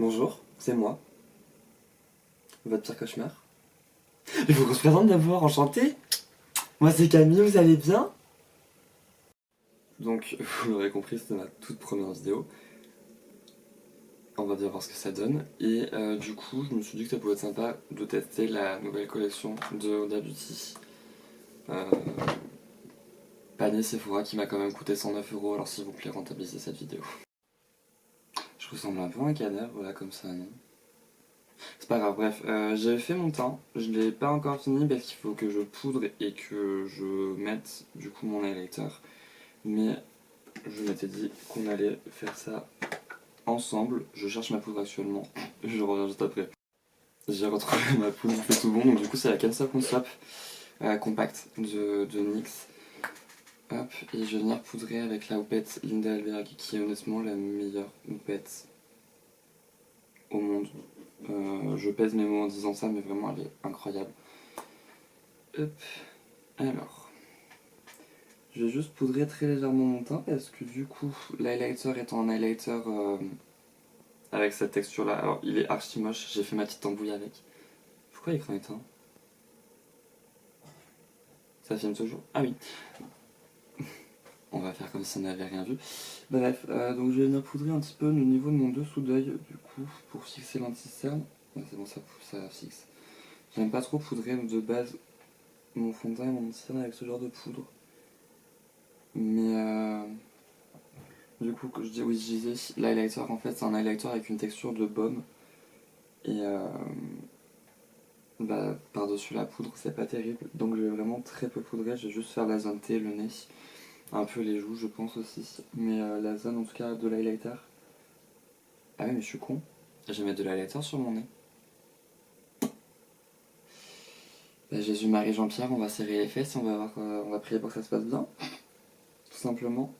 Bonjour, c'est moi, votre pire cauchemar. Il faut qu'on se présente d'abord, enchanté. Moi c'est Camille, vous allez bien? Donc, vous l'aurez compris, c'était ma toute première vidéo. On va bien voir ce que ça donne. Et du coup, je me suis dit que ça pouvait être sympa de tester la nouvelle collection de Huda Beauty. Euh, Panier Sephora qui m'a quand même coûté 109 €, alors s'il vous plaît, rentabilisez cette vidéo. Je ressemble un peu à un cadavre, voilà, comme ça, non? C'est pas grave, bref, j'avais fait mon teint, je l'ai pas encore fini parce qu'il faut que je poudre et que je mette du coup mon highlighter. Mais je m'étais dit qu'on allait faire ça ensemble. Je cherche ma poudre actuellement, je reviens juste après. J'ai retrouvé ma poudre, c'est tout bon, donc du coup c'est la Cancer Concept Compact de NYX. Hop, et je vais venir poudrer avec la houppette Linda Alberg qui est honnêtement la meilleure houppette au monde. Je pèse mes mots en disant ça, mais vraiment elle est incroyable. Hop, alors, je vais juste poudrer très légèrement mon teint parce que du coup, l'highlighter étant un highlighter avec cette texture là, alors il est archi moche, j'ai fait ma petite tambouille avec. Pourquoi l'écran est éteint? Ça filme toujours? Ah oui. On va faire comme si on n'avait rien vu. Bref, donc je vais venir poudrer un petit peu au niveau de mon dessous d'œil, du coup, pour fixer l'anti-cerne. Ouais, c'est bon, ça fixe. J'aime pas trop poudrer de base mon fond de teint et mon anti-cerne avec ce genre de poudre. Mais du coup, je disais, l'highlighter en fait c'est un highlighter avec une texture de baume. Et par-dessus la poudre, c'est pas terrible. Donc je vais vraiment très peu poudrer, je vais juste faire la zone T, le nez, un peu les joues je pense aussi. Mais la zone en tout cas de l'highlighter. Ah ouais mais je suis con, je vais mettre de l'highlighter sur mon nez. Jésus, Marie, Jean-Pierre, on va serrer les fesses et on va voir, on va prier pour que ça se passe bien. Tout simplement.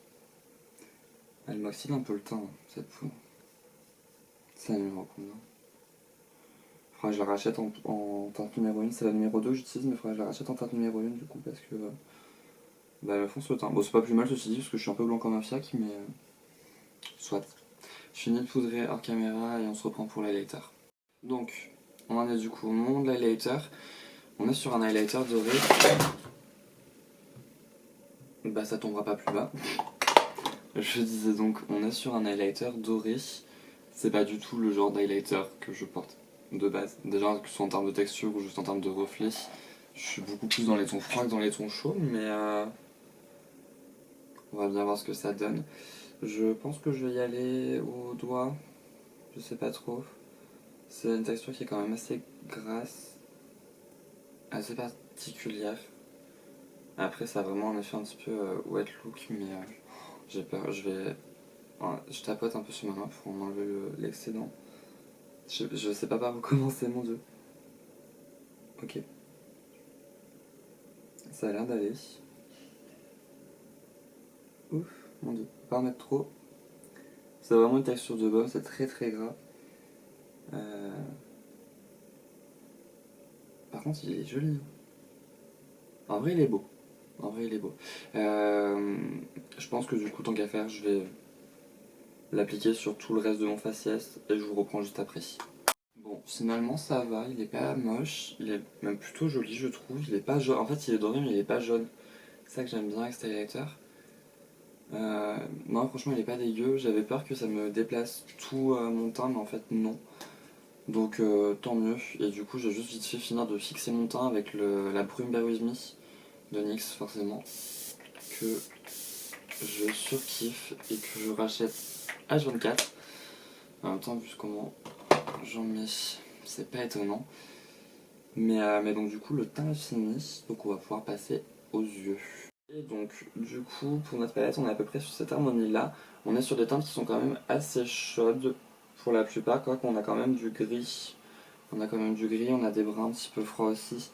Elle m'oxyde un peu le teint, cette poudre. C'est un numéro combien? Faudra que je la rachète en teinte numéro 1, c'est la numéro 2 que j'utilise, mais faudra que je la rachète en teinte numéro 1 du coup parce que elle me fonce le teint. Bon, c'est pas plus mal ceci dit parce que je suis un peu blanc comme un fiac, mais soit. Je finis de poudrer hors caméra et on se reprend pour l'highlighter. Donc, on en est du coup au moment de l'highlighter. On est sur un highlighter doré. Bah, ça tombera pas plus bas. Je disais donc, on est sur un highlighter doré. C'est pas du tout le genre d'highlighter que je porte de base. Déjà, que ce soit en termes de texture ou juste en termes de reflet, je suis beaucoup plus dans les tons froids que dans les tons chauds, mais on va bien voir ce que ça donne. Je pense que je vais y aller au doigt, je sais pas trop. C'est une texture qui est quand même assez grasse, assez particulière. Après, ça a vraiment un effet un petit peu wet look, mais j'ai peur. Je tapote un peu sur ma main pour en enlever l'excédent. Je sais pas par où commencer, mon dieu. Ok. Ça a l'air d'aller. Ouf, mon dieu. Pas en mettre trop. C'est vraiment une texture de baume, c'est très très gras. Par contre, il est joli. En vrai, il est beau. En vrai, il est beau. Je pense que du coup, tant qu'à faire, je vais l'appliquer sur tout le reste de mon faciès et je vous reprends juste après. Bon, finalement, ça va. Il est pas moche. Il est même plutôt joli, je trouve. Il est pas jaune. En fait, il est doré, mais il est pas jaune. C'est ça que j'aime bien avec cet highlighter. Non, franchement, il est pas dégueu. J'avais peur que ça me déplace tout mon teint, mais en fait, non. Donc, tant mieux. Et du coup, j'ai juste vite fait finir de fixer mon teint avec la brume Bear With Me de NYX, forcément. Que je surkiffe et que je rachète H24. En même temps, vu comment j'en mets, c'est pas étonnant. Mais donc, du coup, le teint est fini. Donc, on va pouvoir passer aux yeux. Et donc, du coup, pour notre palette, on est à peu près sur cette harmonie-là. On est sur des teintes qui sont quand même assez chaudes pour la plupart, quoi qu'on a quand même du gris. On a quand même du gris, on a des bruns un petit peu froids aussi.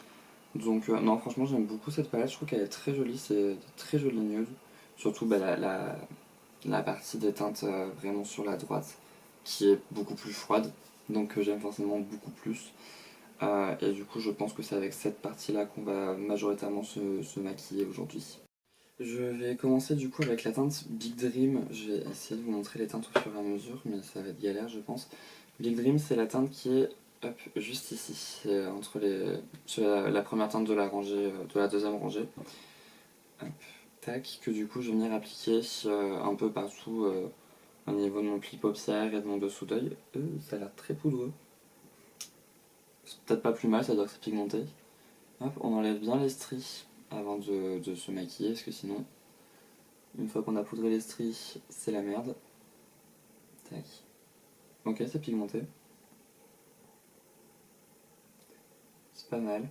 Donc, non, franchement, j'aime beaucoup cette palette. Je trouve qu'elle est très jolie, c'est de très jolies nudes. Surtout la partie des teintes vraiment sur la droite, qui est beaucoup plus froide. Donc, j'aime forcément beaucoup plus. Et du coup, je pense que c'est avec cette partie-là qu'on va majoritairement se maquiller aujourd'hui. Je vais commencer du coup avec la teinte Big Dream. Je vais essayer de vous montrer les teintes au fur et à mesure, mais ça va être galère je pense. Big Dream, c'est la teinte qui est hop, juste ici, c'est entre sur la première teinte de la rangée, de la deuxième rangée. Hop, tac, que du coup je vais venir appliquer un peu partout au niveau de mon pli paupière et de mon dessous d'œil. Ça a l'air très poudreux. C'est peut-être pas plus mal, ça veut dire que c'est pigmenté. Hop, on enlève bien les stries avant de se maquiller, parce que sinon, une fois qu'on a poudré les stries, c'est la merde. Tac. Ok, c'est pigmenté. C'est pas mal.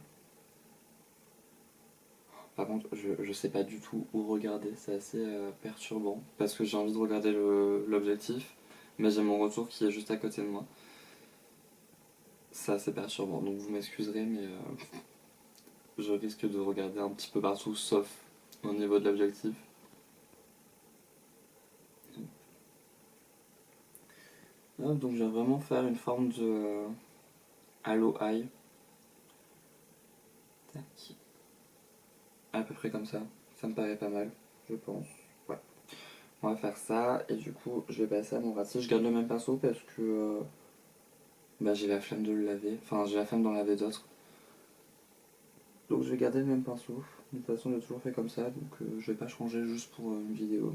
Par contre, je sais pas du tout où regarder, c'est assez perturbant. Parce que j'ai envie de regarder l'objectif, mais j'ai mon retour qui est juste à côté de moi. C'est assez perturbant, donc vous m'excuserez, mais je risque de regarder un petit peu partout, sauf au niveau de l'objectif. Donc je vais vraiment faire une forme de halo eye. Tac. À peu près comme ça. Ça me paraît pas mal, je pense. Ouais. On va faire ça, et du coup, je vais passer à mon ras-cils. Je garde le même pinceau parce que j'ai la flemme de le laver. Enfin, j'ai la flemme d'en laver d'autres. Donc je vais garder le même pinceau. De toute façon, j'ai toujours fait comme ça, donc je vais pas changer juste pour une vidéo.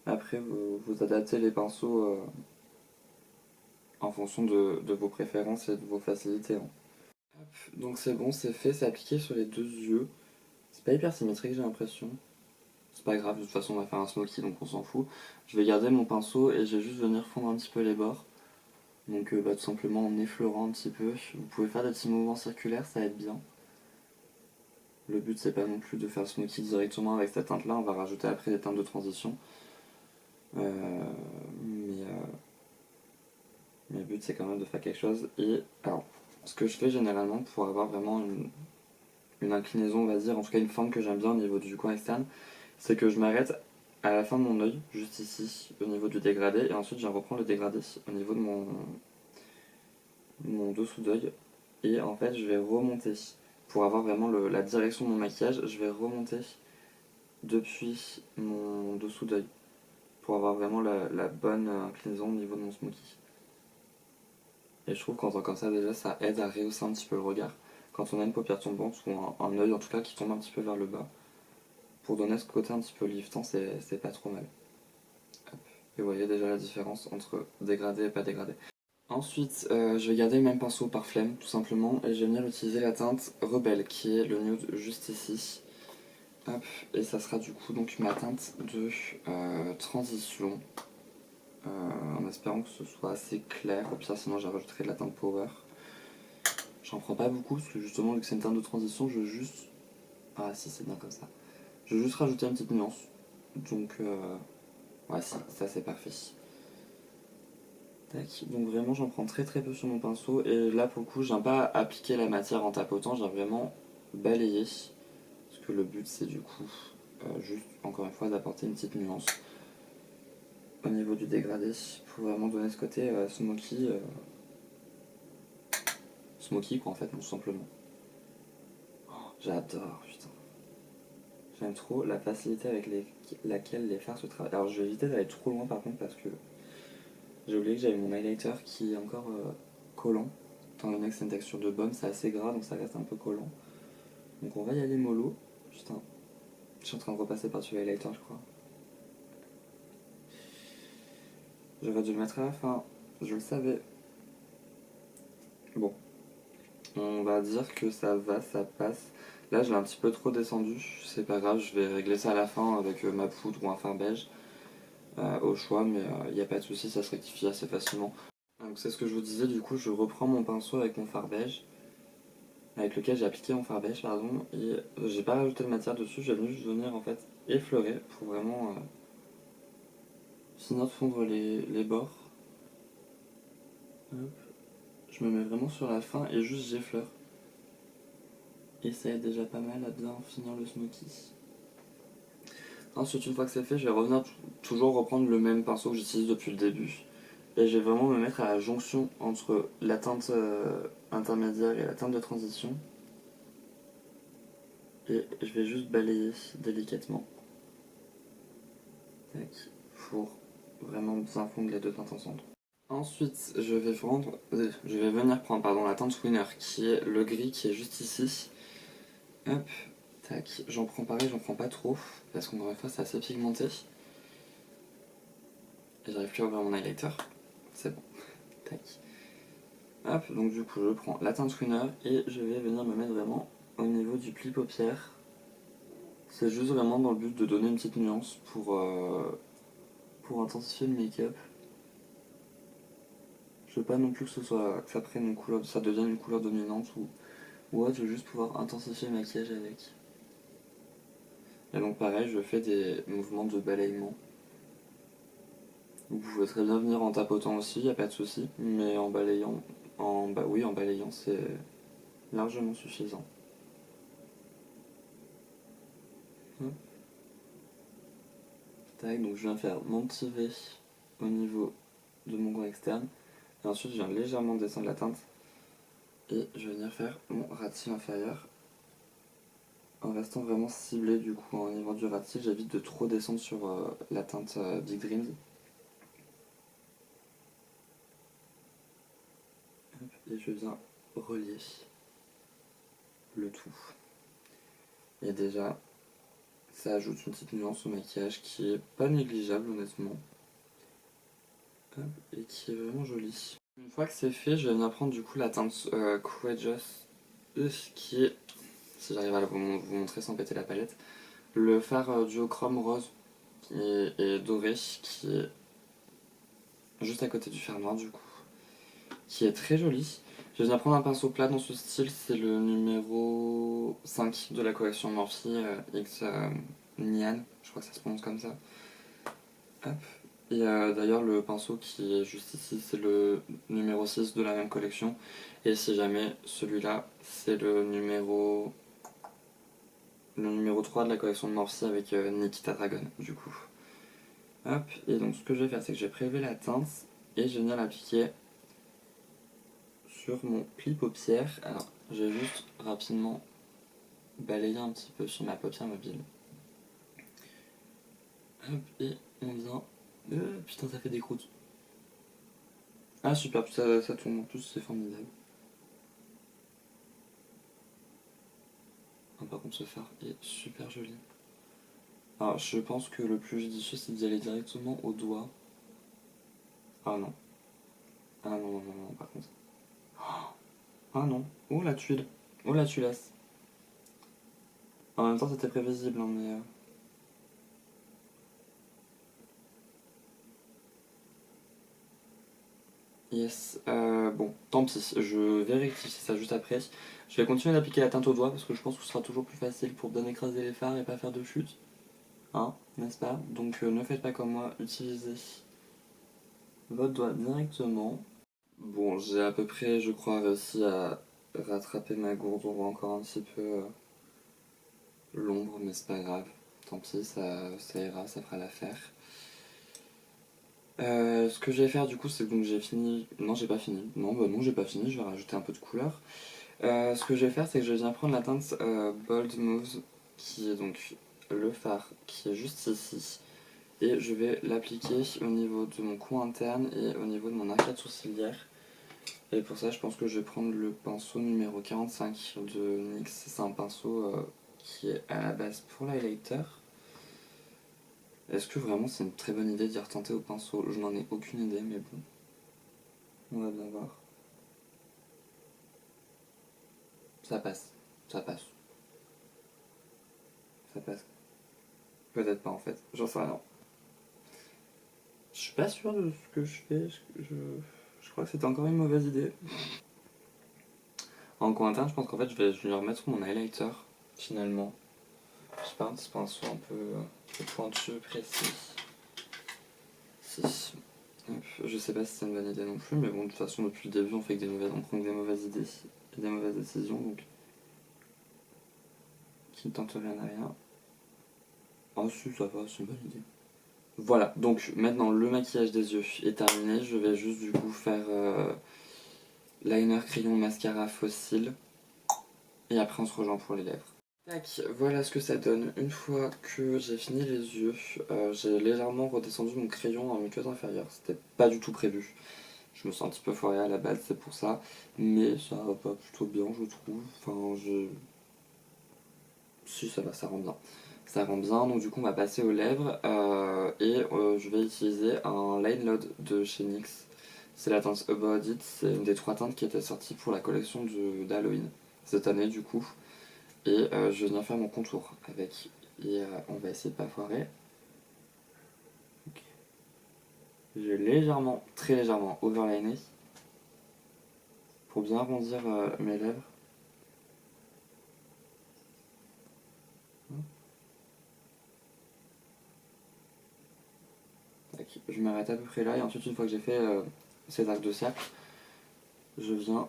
Après, vous adaptez les pinceaux en fonction de vos préférences et de vos facilités. Hein. Donc c'est bon, c'est fait, c'est appliqué sur les deux yeux. C'est pas hyper symétrique, j'ai l'impression. C'est pas grave, de toute façon on va faire un smoky donc on s'en fout. Je vais garder mon pinceau et je vais juste venir fondre un petit peu les bords. Donc tout simplement en effleurant un petit peu. Vous pouvez faire des petits mouvements circulaires, ça aide bien. Le but c'est pas non plus de faire smoky directement avec cette teinte là, on va rajouter après des teintes de transition. Mais le but c'est quand même de faire quelque chose. Et alors, ce que je fais généralement pour avoir vraiment une inclinaison, on va dire, en tout cas une forme que j'aime bien au niveau du coin externe, c'est que je m'arrête à la fin de mon œil, juste ici, au niveau du dégradé, et ensuite je reprends le dégradé au niveau de mon dessous d'œil, et en fait je vais remonter. Pour avoir vraiment la direction de mon maquillage, je vais remonter depuis mon dessous d'œil, pour avoir vraiment la bonne inclinaison au niveau de mon smoky. Et je trouve qu'en tant comme ça, déjà, ça aide à rehausser un petit peu le regard. Quand on a une paupière tombante, ou un œil en tout cas qui tombe un petit peu vers le bas, pour donner ce côté un petit peu liftant, c'est pas trop mal. Et vous voyez déjà la différence entre dégradé et pas dégradé. Ensuite, je vais garder le même pinceau par flemme, tout simplement, et je vais venir utiliser la teinte Rebelle, qui est le nude juste ici. Hop, et ça sera du coup donc ma teinte de transition, en espérant que ce soit assez clair. Au pire, sinon, j'ai rajouterai de la teinte Power. J'en prends pas beaucoup, parce que justement, vu que c'est une teinte de transition, je veux juste... Ah si, c'est bien comme ça. Je veux juste rajouter une petite nuance. Donc, ouais, si, ça c'est parfait. Tac. Donc vraiment j'en prends très très peu sur mon pinceau et là pour le coup j'aime pas appliquer la matière en tapotant, j'aime vraiment balayer parce que le but c'est du coup juste encore une fois d'apporter une petite nuance au niveau du dégradé pour vraiment donner ce côté smoky quoi en fait tout simplement. Oh, j'adore putain. J'aime trop la facilité avec laquelle les fards se travaillent. Alors je vais éviter d'aller trop loin par contre parce que j'ai oublié que j'avais mon highlighter qui est encore collant. Étant donné que c'est une texture de baume, c'est assez gras donc ça reste un peu collant. Donc on va y aller mollo. Putain, je suis en train de repasser par-dessus l'highlighter je crois. J'aurais dû le mettre à la fin, je le savais. Bon, on va dire que ça va, ça passe. Là je l'ai un petit peu trop descendu, c'est pas grave, je vais régler ça à la fin avec ma poudre ou un fard beige au choix, mais il n'y a pas de souci, ça se rectifie assez facilement. Donc c'est ce que je vous disais, du coup je reprends mon pinceau avec mon fard beige, avec lequel j'ai appliqué mon fard beige, pardon, et j'ai pas rajouté de matière dessus, j'ai juste venir en fait effleurer pour vraiment finir de fondre les bords. Hop. Je me mets vraiment sur la fin et juste j'effleure. Et ça aide déjà pas mal à bien finir le smoky. Ensuite, une fois que c'est fait, je vais revenir toujours reprendre le même pinceau que j'utilise depuis le début. Et je vais vraiment me mettre à la jonction entre la teinte intermédiaire et la teinte de transition. Et je vais juste balayer délicatement. Tac. Pour vraiment bien fondre les deux teintes ensemble. Ensuite, je vais venir prendre la teinte Winner, qui est le gris qui est juste ici. Hop, tac, j'en prends pareil, j'en prends pas trop, parce qu'encore une fois c'est assez pigmenté. Et j'arrive plus à ouvrir mon highlighter, c'est bon, tac. Hop, donc du coup je prends la teinte Winner et je vais venir me mettre vraiment au niveau du pli paupière. C'est juste vraiment dans le but de donner une petite nuance pour intensifier le make-up. Je veux pas non plus que ça prenne une couleur, ça devienne une couleur dominante ou autre, je veux juste pouvoir intensifier le maquillage avec. Et donc pareil, je fais des mouvements de balayement. Vous pouvez très bien venir en tapotant aussi, y a pas de souci, mais en balayant, oui, en balayant c'est largement suffisant. Hop. Tac, donc je viens faire mon petit V au niveau de mon coin externe, et ensuite je viens légèrement descendre la teinte, et je vais venir faire mon ras de cils inférieur, en restant vraiment ciblé du coup au niveau du ras de cils, j'évite de trop descendre sur la teinte Big Dreams. Et je viens relier le tout. Et déjà, ça ajoute une petite nuance au maquillage qui est pas négligeable honnêtement. Hop, et qui est vraiment jolie. Une fois que c'est fait, je vais venir prendre du coup la teinte Courageous, qui est, si j'arrive à vous montrer sans péter la palette, le fard duochrome rose et doré qui est juste à côté du fard noir du coup, qui est très joli. Je vais venir prendre un pinceau plat dans ce style, c'est le numéro 5 de la collection Morphe X Nyan, je crois que ça se prononce comme ça. Hop. Et d'ailleurs le pinceau qui est juste ici c'est le numéro 6 de la même collection. Et si jamais celui-là c'est le numéro 3 de la collection de Morphe avec Nikita Dragon du coup. Hop, et donc ce que je vais faire c'est que je vais prélever la teinte et je vais venir l'appliquer sur mon pli paupière. Alors je vais juste rapidement balayer un petit peu sur ma paupière mobile. Hop, et on vient... putain ça fait des croûtes. Ah super, ça tourne en plus, c'est formidable. Ah, par contre ce phare est super joli. Alors je pense que le plus judicieux c'est d'y aller directement au doigt. Ah non. Ah non, non, non, non, par contre. Ah non. Oh la tuile. Oh la tulasse. En même temps c'était prévisible hein, mais... Yes, bon, tant pis, je vais rectifier ça juste après. Je vais continuer d'appliquer la teinte au doigt parce que je pense que ce sera toujours plus facile pour bien écraser les fards et pas faire de chute. Hein, n'est-ce pas? Donc ne faites pas comme moi, utilisez votre doigt directement. Bon, j'ai à peu près, je crois, réussi à rattraper ma gourde. On voit encore un petit peu l'ombre, mais c'est pas grave. Tant pis, ça ira, ça fera l'affaire. Ce que je vais faire du coup, c'est que donc j'ai fini. Non, j'ai pas fini. Non, bah non, j'ai pas fini. Je vais rajouter un peu de couleur. Ce que je vais faire, c'est que je viens prendre la teinte Bold Moves, qui est donc le fard qui est juste ici. Et je vais l'appliquer au niveau de mon coin interne et au niveau de mon arcade sourcilière. Et pour ça, je pense que je vais prendre le pinceau numéro 45 de NYX. C'est un pinceau qui est à la base pour l'highlighter. Est-ce que vraiment c'est une très bonne idée d'y retenter au pinceau? Je n'en ai aucune idée, mais bon. On va bien voir. Ça passe. Ça passe. Ça passe. Peut-être pas en fait. J'en sais rien. Je suis pas sûr de ce que je fais. Je crois que c'était encore une mauvaise idée. En coin interne, je pense qu'en fait, je vais remettre mon highlighter finalement. Je sais pas, un petit pinceau un peu pointu, précis. Si. Je sais pas si c'est une bonne idée non plus, mais bon, de toute façon, depuis le début, on fait que on prend que des mauvaises idées et des mauvaises décisions, donc qui ne tente rien à rien. Ah si, ça va, c'est une bonne idée. Voilà, donc maintenant le maquillage des yeux est terminé. Je vais juste du coup faire liner, crayon, mascara, fossile. Et après on se rejoint pour les lèvres. Tac, voilà ce que ça donne. Une fois que j'ai fini les yeux, j'ai légèrement redescendu mon crayon en muqueuse inférieure. C'était pas du tout prévu. Je me sens un petit peu foiré à la base, c'est pour ça. Mais ça va pas plutôt bien, je trouve. Enfin, si, ça va, ça rend bien. Ça rend bien, donc du coup on va passer aux lèvres je vais utiliser un Line Load de chez NYX. C'est la teinte About It, c'est une des 3 teintes qui était sortie pour la collection d'Halloween cette année du coup. Je vais venir faire mon contour avec. On va essayer de pas foirer. Okay. Je vais légèrement, très légèrement overliner pour bien arrondir mes lèvres. Je m'arrête à peu près là et ensuite une fois que j'ai fait ces arcs de cercle, je viens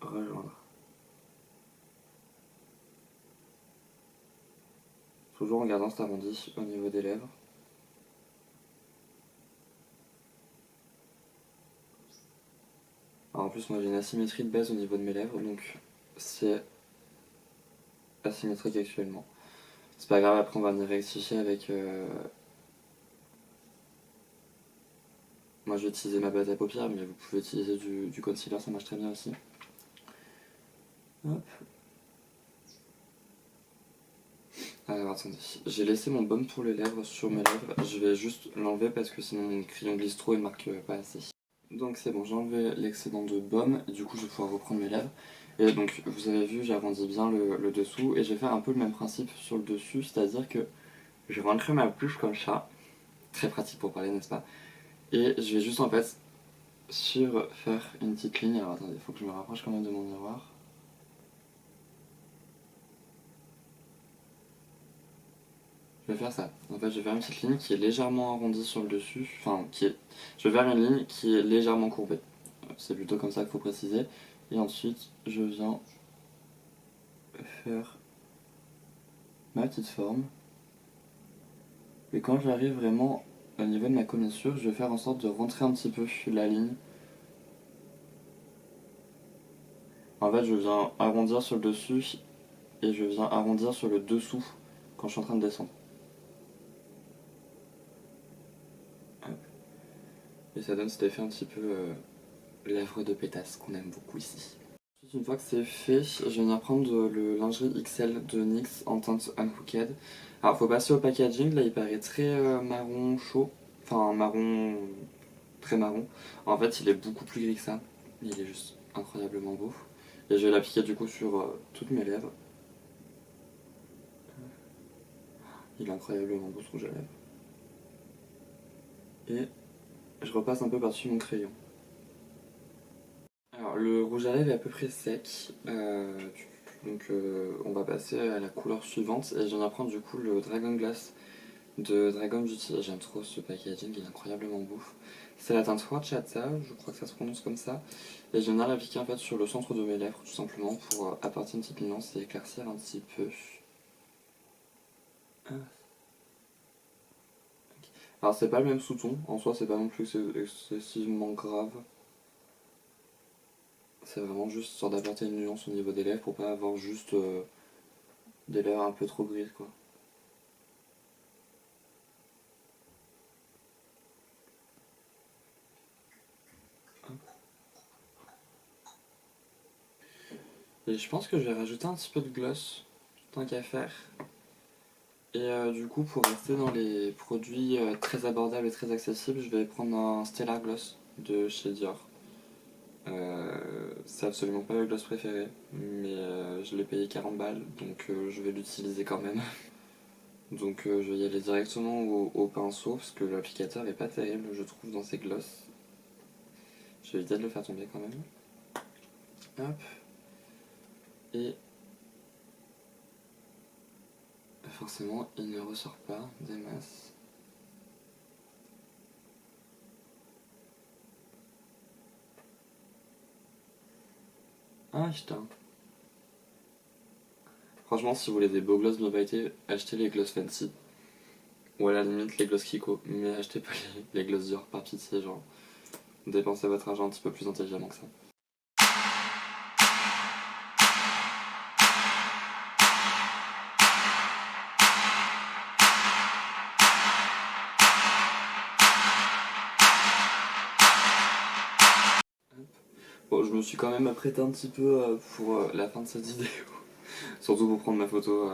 rejoindre. Toujours en gardant cet arrondi au niveau des lèvres. Alors en plus moi j'ai une asymétrie de base au niveau de mes lèvres, donc c'est asymétrique actuellement. C'est pas grave, après on va venir rectifier avec... Moi je vais utiliser ma base à paupières, mais vous pouvez utiliser du concealer, ça marche très bien aussi. Hop. Alors attendez, j'ai laissé mon baume pour les lèvres sur mes lèvres, je vais juste l'enlever parce que sinon mon crayon glisse trop et ne marque pas assez. Donc c'est bon, j'ai enlevé l'excédent de baume, et du coup je vais pouvoir reprendre mes lèvres. Et donc vous avez vu, j'arrondis bien le dessous, et je vais faire un peu le même principe sur le dessus, c'est-à-dire que je vais rentrer ma bouche comme ça, très pratique pour parler n'est-ce pas, et je vais juste en fait faire une petite ligne. Alors attendez, il faut que je me rapproche quand même de mon miroir. Je vais faire ça. En fait, je vais faire une petite ligne qui est légèrement arrondie sur le dessus. Je vais faire une ligne qui est légèrement courbée. C'est plutôt comme ça qu'il faut préciser. Et ensuite, je viens faire ma petite forme. Et quand j'arrive vraiment au niveau de ma commissure, je vais faire en sorte de rentrer un petit peu la ligne. En fait, je viens arrondir sur le dessus et je viens arrondir sur le dessous quand je suis en train de descendre. Et ça donne cet effet un petit peu lèvres de pétasse qu'on aime beaucoup ici. Une fois que c'est fait, je vais venir prendre le lingerie XL de NYX en teinte Unhooked. Alors faut passer au packaging, là il paraît très marron chaud, enfin marron, très marron. En fait il est beaucoup plus gris que ça, il est juste incroyablement beau. Et je vais l'appliquer du coup sur toutes mes lèvres. Il est incroyablement beau ce rouge à lèvres. Et je repasse un peu par-dessus mon crayon. Alors le rouge à lèvres est à peu près sec, donc on va passer à la couleur suivante et je viens prendre du coup le Dragon Glass de Dragon Beauty. J'aime trop ce packaging, il est incroyablement beau. C'est la teinte Horchata, je crois que ça se prononce comme ça. Et je viens l'appliquer en fait sur le centre de mes lèvres tout simplement pour apporter une petite nuance et éclaircir un petit peu. Alors c'est pas le même sous-ton, en soi c'est pas non plus excessivement grave. C'est vraiment juste histoire d'apporter une nuance au niveau des lèvres pour pas avoir juste des lèvres un peu trop grises quoi. Et je pense que je vais rajouter un petit peu de gloss, tant qu'à faire. Et du coup pour rester dans les produits très abordables et très accessibles, je vais prendre un Stellar Gloss de chez Dior. C'est absolument pas le gloss préféré, mais je l'ai payé 40 balles, donc je vais l'utiliser quand même. Donc je vais y aller directement au pinceau, parce que l'applicateur est pas terrible, je trouve, dans ces gloss. Je vais éviter de le faire tomber quand même. Hop. Et forcément, il ne ressort pas des masses. Ah putain. Franchement, si vous voulez des beaux gloss bien pailletés, achetez les gloss fancy. Ou à la limite les gloss Kiko, mais achetez pas les gloss Dior par pitié, genre. Dépensez votre argent un petit peu plus intelligemment que ça. je me suis quand même apprêté un petit peu pour la fin de cette vidéo. Surtout pour prendre ma photo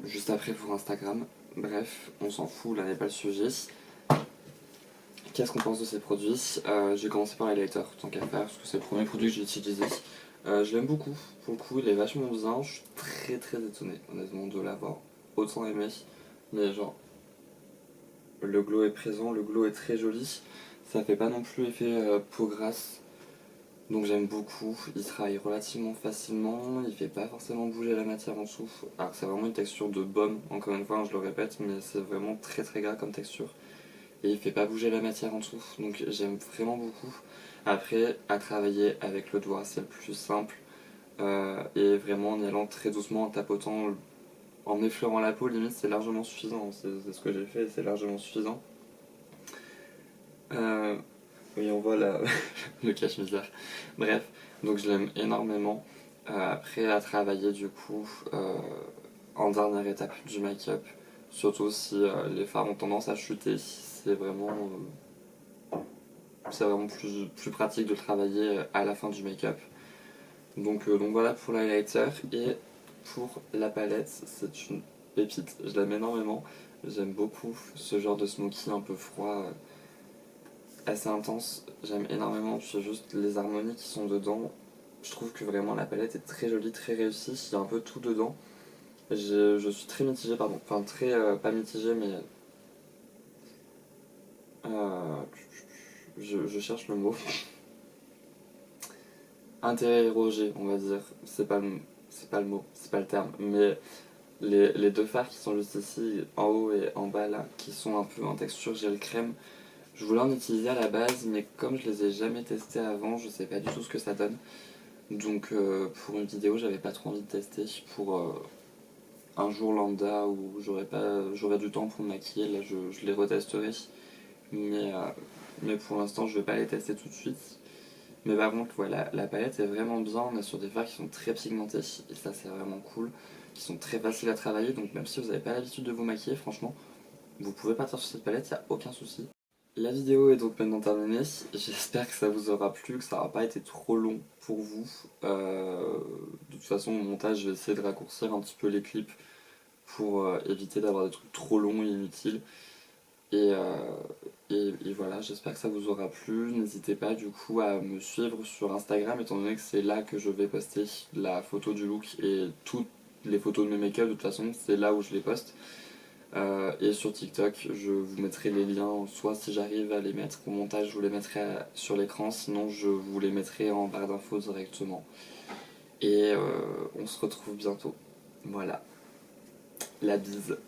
juste après pour Instagram. Bref, on s'en fout, là n'est pas le sujet. Qu'est-ce qu'on pense de ces produits? J'ai commencé par l'highlighter, tant qu'à faire, parce que c'est le premier produit que j'ai utilisé. Je l'aime beaucoup, pour le coup il est vachement bien. Je suis très étonné honnêtement de l'avoir autant aimé. Mais genre, le glow est présent, le glow est très joli. Ça fait pas non plus effet peau grasse. Donc j'aime beaucoup, il travaille relativement facilement, il fait pas forcément bouger la matière en dessous. Alors c'est vraiment une texture de baume, encore une fois, je le répète, mais c'est vraiment très gras comme texture. Et il fait pas bouger la matière en dessous, donc j'aime vraiment beaucoup. Après, à travailler avec le doigt, c'est le plus simple. Et vraiment en y allant très doucement, en tapotant, en effleurant la peau, limite c'est largement suffisant. C'est ce que j'ai fait et c'est largement suffisant. Oui, on voit le cache-misère. Bref, donc je l'aime énormément. Après, à travailler du coup en dernière étape du make-up, surtout si les fards ont tendance à chuter, c'est vraiment plus pratique de travailler à la fin du make-up. Donc voilà pour l'highlighter. Et pour la palette, c'est une pépite, je l'aime énormément. J'aime beaucoup ce genre de smoky un peu froid, assez intense, j'aime énormément, puis juste les harmonies qui sont dedans. Je trouve que vraiment la palette est très jolie, très réussie, il y a un peu tout dedans. Je suis très mitigé, pardon, enfin très, pas mitigé, mais euh, je cherche le mot. Interrogé, on va dire, c'est pas le mot, c'est pas le terme, mais les deux fards qui sont juste ici, en haut et en bas là, qui sont un peu en texture gel crème, je voulais en utiliser à la base, mais comme je les ai jamais testés avant, je sais pas du tout ce que ça donne. Donc pour une vidéo, j'avais pas trop envie de tester. Pour un jour lambda où j'aurais du temps pour me maquiller, là je les retesterai. Mais pour l'instant, je vais pas les tester tout de suite. Mais par contre, voilà, la palette est vraiment bien. On est sur des fards qui sont très pigmentés, et ça c'est vraiment cool. Qui sont très faciles à travailler, donc même si vous n'avez pas l'habitude de vous maquiller, franchement, vous pouvez partir sur cette palette, il n'y a aucun souci. La vidéo est donc maintenant terminée, j'espère que ça vous aura plu, que ça n'aura pas été trop long pour vous. De toute façon au montage je vais essayer de raccourcir un petit peu les clips pour éviter d'avoir des trucs trop longs et inutiles. Et, euh, et voilà, j'espère que ça vous aura plu. N'hésitez pas du coup à me suivre sur Instagram étant donné que c'est là que je vais poster la photo du look et toutes les photos de mes make-up, de toute façon c'est là où je les poste. Et sur TikTok, je vous mettrai les liens, soit si j'arrive à les mettre au montage, je vous les mettrai sur l'écran, sinon je vous les mettrai en barre d'infos directement. Et on se retrouve bientôt. Voilà, la bise.